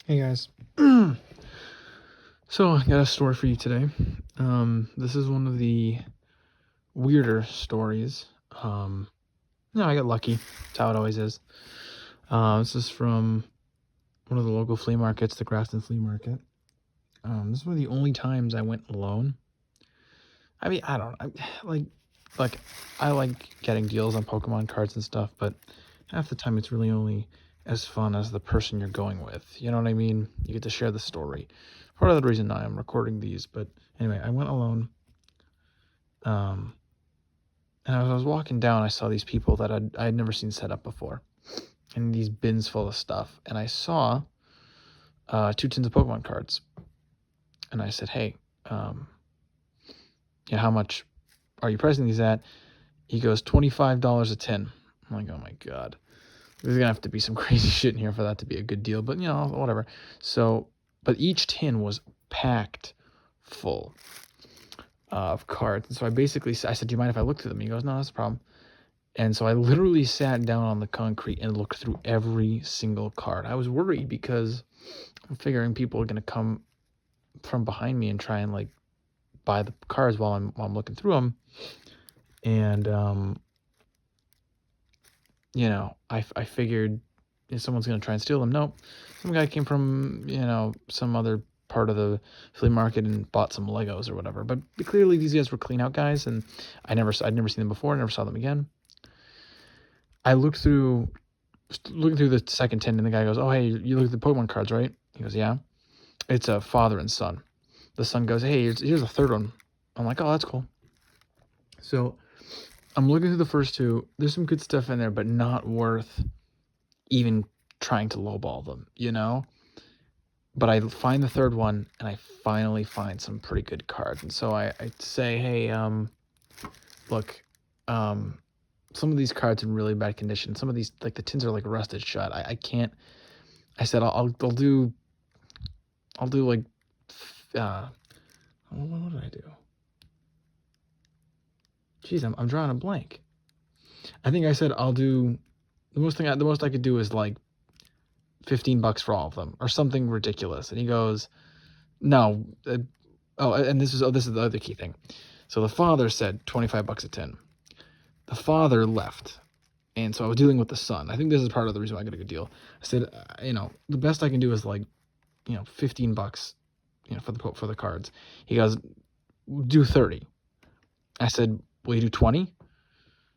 Hey guys. So I got a story for you today. This is one of the weirder stories. I got lucky. That's how it always is. This is from one of the local flea markets, the Grafton flea market. This is one of the only times I went alone. I mean, I don't like I like getting deals on Pokemon cards and stuff, but half the time it's really only as fun as the person you're going with. You know what I mean? You get to share the story. Part of the reason I am recording these, but anyway, I went alone. And as I was walking down, I saw these people that I had never seen set up before, and these bins full of stuff. And I saw 2 tins of Pokemon cards, and I said, "Hey, how much are you pricing these at?" He goes, $25 a tin. I'm like, oh my god, there's gonna have to be some crazy shit in here for that to be a good deal. But whatever. So, but each tin was packed full of cards. And so I said, "Do you mind if I look through them?" He goes, "No, that's a problem." And so I literally sat down on the concrete and looked through every single card. I was worried because I'm figuring people are gonna come from behind me and try and like buy the cards while I'm looking through them. And I figured if someone's gonna try and steal them. Nope, some guy came from some other part of the flea market and bought some Legos or whatever. But clearly these guys were clean out guys, and I'd never seen them before. I never saw them again. I looking through the second tin, and the guy goes, "Oh, hey, you look at the Pokemon cards, right?" He goes, "Yeah." It's a father and son. The son goes, "Hey, here's a third one." I'm like, "Oh, that's cool." So I'm looking through the first two. There's some good stuff in there, but not worth even trying to lowball them, But I find the third one, and I finally find some pretty good cards. And so I say, "Hey, look, some of these cards are in really bad condition. Some of these, like the tins, are like rusted shut. I can't." I said, "I'll do like, what did I do? Jeez, I'm drawing a blank. I think I said I'll do the most I could do is like $15 for all of them or something ridiculous." And he goes, "No." This is the other key thing. So the father said $25 a tin. The father left, and so I was dealing with the son. I think this is part of the reason why I got a good deal. I said, the best I can do is like, $15, for the cards. He goes, "Do 30. I said, "Will you do 20?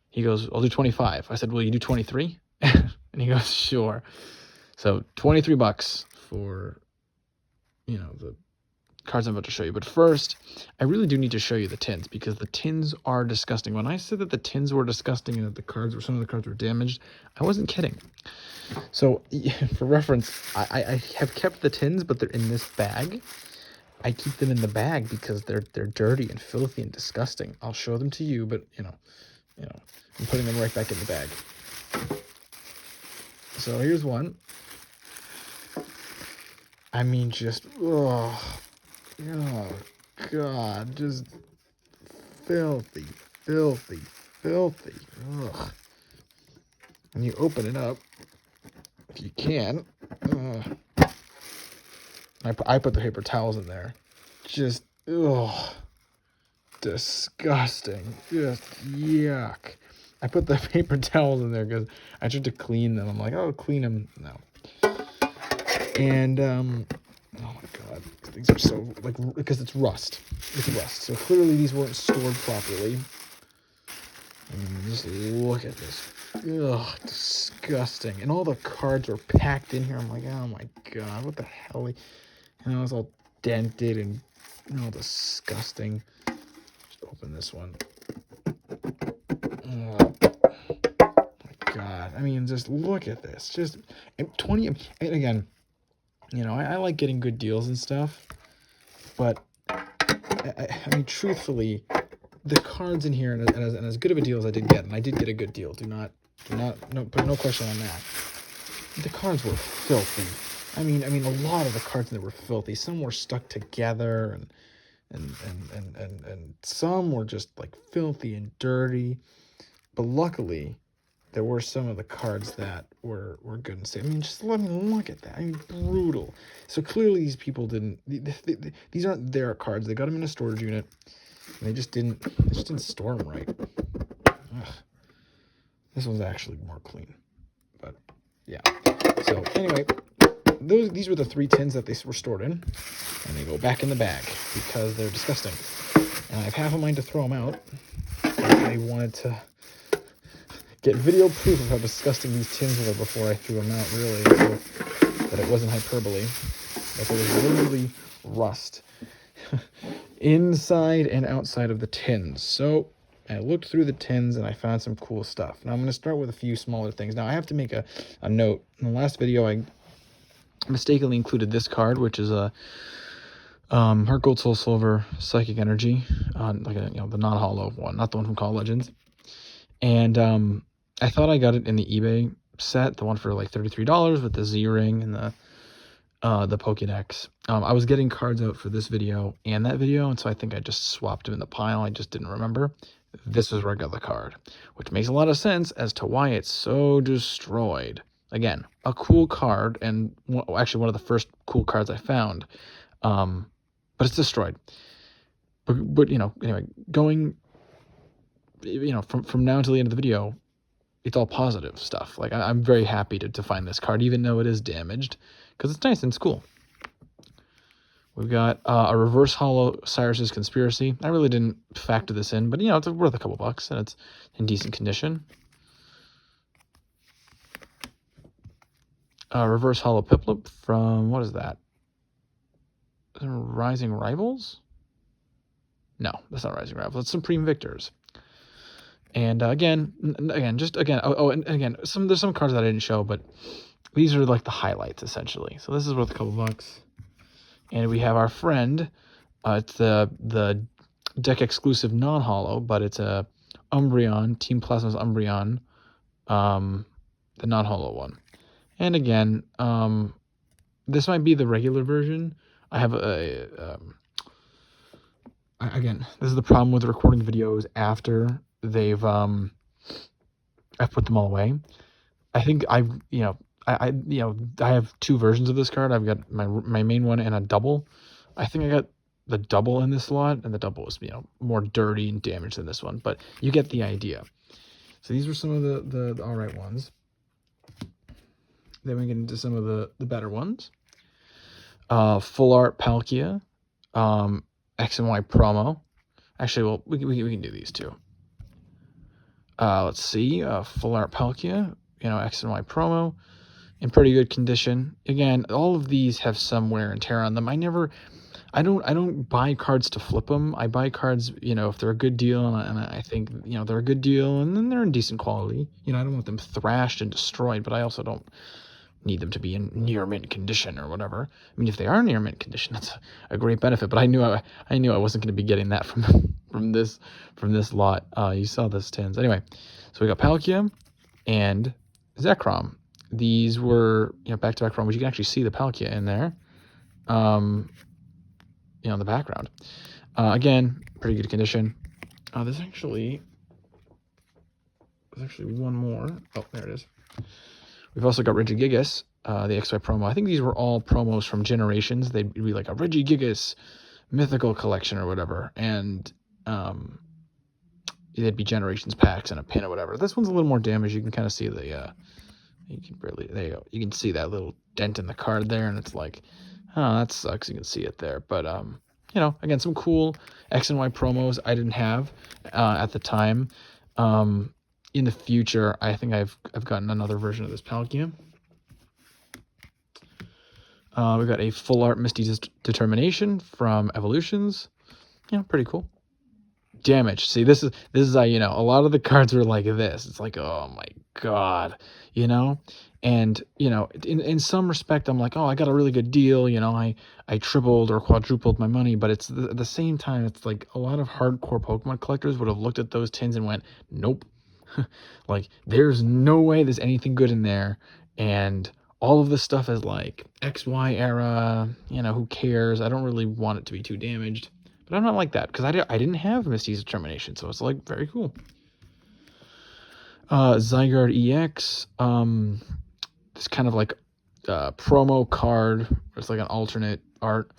He goes, "I'll do 25. I said, "Will you do 23? And he goes, "Sure." So $23 for, the cards I'm about to show you. But first, I really do need to show you the tins, because the tins are disgusting. When I said that the tins were disgusting and that some of the cards were damaged, I wasn't kidding. So for reference, I have kept the tins, but they're in this bag. I keep them in the bag because they're dirty and filthy and disgusting. I'll show them to you, but I'm putting them right back in the bag. So here's one. I mean, just oh god, just filthy. Ugh. And you open it up, if you can. I put the paper towels in there. Just disgusting. Just yuck. I put the paper towels in there because I tried to clean them. I'm like, "Oh, clean them." No. And oh my god, things are so because it's rust. It's rust. So clearly these weren't stored properly. And just look at this. Ugh, disgusting. And all the cards are packed in here. I'm like, oh my god, what the hell? And it was all dented and all disgusting. Just open this one. Oh my god. I mean, just look at this. Just 20. And again, I like getting good deals and stuff, but I mean, truthfully, the cards in here, and as good of a deal as I did get, and I did get a good deal. Put no question on that. The cards were filthy. I mean, a lot of the cards in there were filthy. Some were stuck together, and some were just like filthy and dirty. But luckily, there were some of the cards that were good and safe. I mean, just let me look at that. I mean, brutal. So clearly these people didn't, these aren't their cards. They got them in a storage unit, and they just didn't store them right. Ugh. This one's actually more clean, but yeah. So anyway, these were the 3 tins that they were stored in, and they go back in the bag because they're disgusting. And I have half a mind to throw them out. I wanted to get video proof of how disgusting these tins were before I threw them out, really, so that it wasn't hyperbole. But there was literally rust inside and outside of the tins. So I looked through the tins and I found some cool stuff. Now I'm going to start with a few smaller things. Now I have to make a note. In the last video, I mistakenly included this card, which is a Heart Gold Soul Silver Psychic Energy, like a, the non-hollow one, not the one from Call Legends. And I thought I got it in the eBay set, the one for like $33 with the Z-ring and the Pokédex. I was getting cards out for this video and that video, and so I think I just swapped them in the pile. I just didn't remember. This is where I got the card, which makes a lot of sense as to why it's so destroyed. Again, a cool card, and actually one of the first cool cards I found, but it's destroyed. But anyway, going, from now until the end of the video, it's all positive stuff. Like, I'm very happy to find this card, even though it is damaged, because it's nice and it's cool. We've got a reverse hollow Cyrus's Conspiracy. I really didn't factor this in, but it's worth a couple bucks, and it's in decent condition. Reverse hollow Piplup from, what is that? Rising Rivals? No, that's not Rising Rivals. It's Supreme Victors. And again, there's some cards that I didn't show, but these are like the highlights essentially. So this is worth a couple bucks. And we have our friend. It's the deck exclusive non-hollow, but it's a Umbreon, Team Plasma's Umbreon, the non-hollow one. And again, this might be the regular version. I have again, this is the problem with recording videos after they've I've put them all away. I think I have 2 versions of this card. I've got my main one and a double. I think I got the double in this lot, and the double was more dirty and damaged than this one, but you get the idea. So these were some of the all right ones. Then we get into some of the better ones. Full art Palkia, X and Y promo. Actually, well, we can do these too. Let's see, full art Palkia, X and Y promo, in pretty good condition. Again, all of these have some wear and tear on them. I don't buy cards to flip them. I buy cards, if they're a good deal, and I think, they're a good deal, and then they're in decent quality. I don't want them thrashed and destroyed, but I also don't need them to be in near mint condition or whatever. I mean, if they are near mint condition, that's a great benefit. But I knew I wasn't going to be getting that from this lot. You saw this tins anyway. So we got Palkia and Zekrom. These were back-to-back promos. You can actually see the Palkia in there, in the background. Again, pretty good condition. There's actually one more. Oh, there it is. We've also got Regigigas, the XY promo. I think these were all promos from Generations. They'd be like a Regigigas mythical collection or whatever, and they'd be Generations packs and a pin or whatever. This one's a little more damaged. You can kind of see there you go. You can see that little dent in the card there, and it's like, oh, that sucks. You can see it there, but again, some cool X and Y promos I didn't have at the time. In the future, I think I've gotten another version of this Palkia. We've got a full art Misty Determination from Evolutions. Pretty cool. Damage. See, this is how a lot of the cards are like this. It's like, oh my god, and in some respect, I'm like, oh, I got a really good deal. I tripled or quadrupled my money, but it's at the same time, it's like a lot of hardcore Pokemon collectors would have looked at those tins and went, nope. Like, there's no way there's anything good in there, and all of this stuff is like XY era, who cares? I don't really want it to be too damaged, but I'm not like that, because I didn't have Misty's Determination, so it's like very cool. Zygarde EX. It's kind of like a promo card. It's like an alternate art.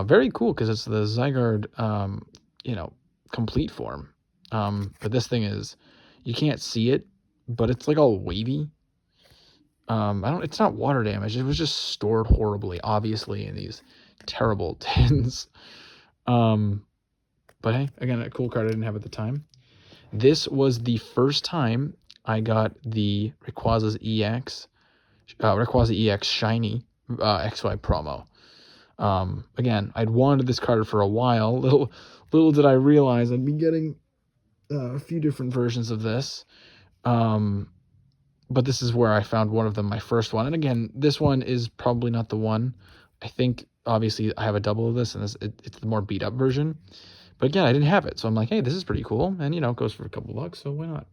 Very cool because it's the Zygarde, complete form. But this thing is, you can't see it, but it's like all wavy. It's not water damage. It was just stored horribly, obviously, in these terrible tins. But hey, again, a cool card I didn't have at the time. This was the first time I got the Rayquaza EX Shiny XY promo. Again, I'd wanted this card for a while. Little did I realize I'd be getting a few different versions of this. But this is where I found one of them, my first one. And again, this one is probably not the one. I think, obviously, I have a double of this, and it's the more beat-up version. But again, I didn't have it, so I'm like, hey, this is pretty cool. And, it goes for a couple bucks, so why not?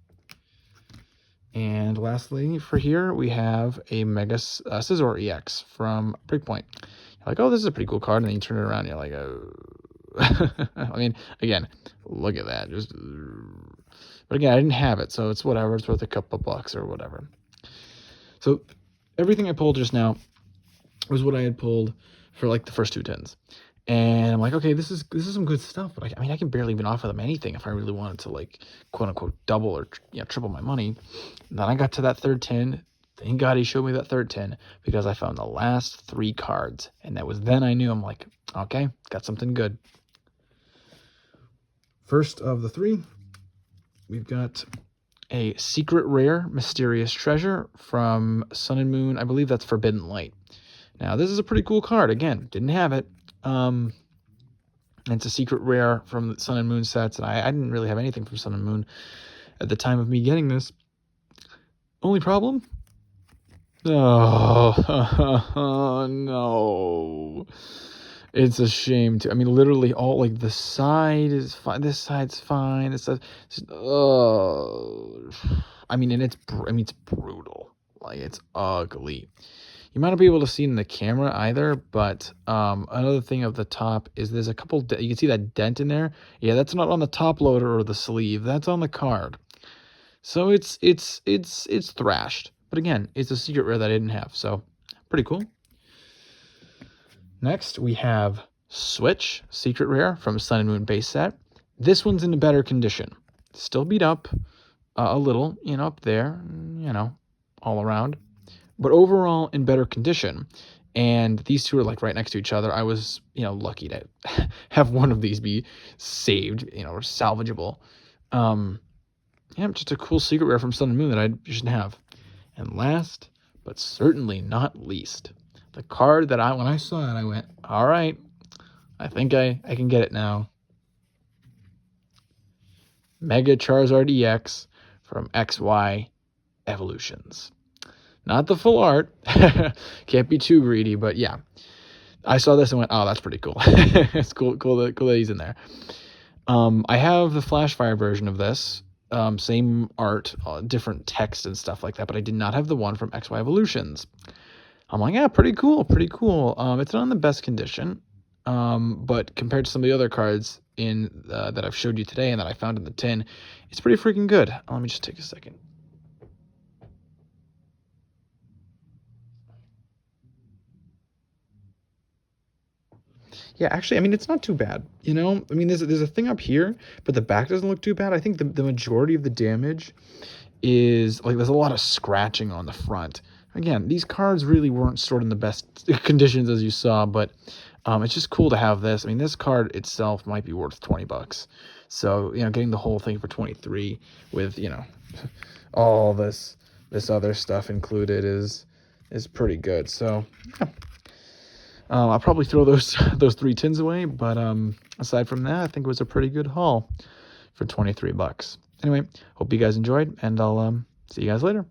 And lastly, for here, we have a Mega Scizor EX from Breakpoint. You're like, oh, this is a pretty cool card. And then you turn it around, and you're like, oh. I mean, again, look at that. But again, I didn't have it, so it's whatever. It's worth a couple bucks or whatever. So everything I pulled just now was what I had pulled for like the first two tins. And I'm like, okay, this is some good stuff. But I can barely even offer them anything if I really wanted to, like, quote unquote double or triple my money. And then I got to that third tin. Thank God he showed me that third tin, because I found the last 3 cards, and that was then I knew. I'm like, okay, got something good. First of the 3, we've got a secret rare mysterious treasure from Sun and Moon. I believe that's Forbidden Light. Now, this is a pretty cool card. Again, didn't have it. It's a secret rare from the Sun and Moon sets, and I didn't really have anything from Sun and Moon at the time of me getting this. Only problem? Oh, no. It's a shame too. I mean, literally all, like, the side is fine. This side's fine. This side, and it's brutal. Like, it's ugly. You might not be able to see it in the camera either, but another thing of the top is there's a couple, you can see that dent in there. Yeah, that's not on the top loader or the sleeve. That's on the card. So it's thrashed. But again, it's a secret rare that I didn't have, so pretty cool. Next, we have Switch, secret rare from Sun and Moon base set. This one's in a better condition. Still beat up a little, up there, all around. But overall, in better condition. And these two are, like, right next to each other. I was, lucky to have one of these be saved, or salvageable. Just a cool secret rare from Sun and Moon that I shouldn't have. And last, but certainly not least, the card that when I saw it, I went, all right, I think I can get it now. Mega Charizard EX from XY Evolutions. Not the full art. Can't be too greedy, but yeah. I saw this and went, oh, that's pretty cool. It's cool that he's in there. I have the Flashfire version of this. Same art, different text and stuff like that, but I did not have the one from XY Evolutions. I'm like, yeah, pretty cool. It's not in the best condition, but compared to some of the other cards that I've showed you today and that I found in the tin, it's pretty freaking good. Let me just take a second. Yeah, actually, it's not too bad, there's a thing up here, but the back doesn't look too bad. I think the majority of the damage is, like, there's a lot of scratching on the front. Again, these cards really weren't stored in the best conditions, as you saw, but it's just cool to have this. This card itself might be worth 20 bucks. So, getting the whole thing for 23 with, all this other stuff included is pretty good. So, yeah. I'll probably throw those 3 tins away, but aside from that, I think it was a pretty good haul for 23 bucks. Anyway, hope you guys enjoyed, and I'll see you guys later.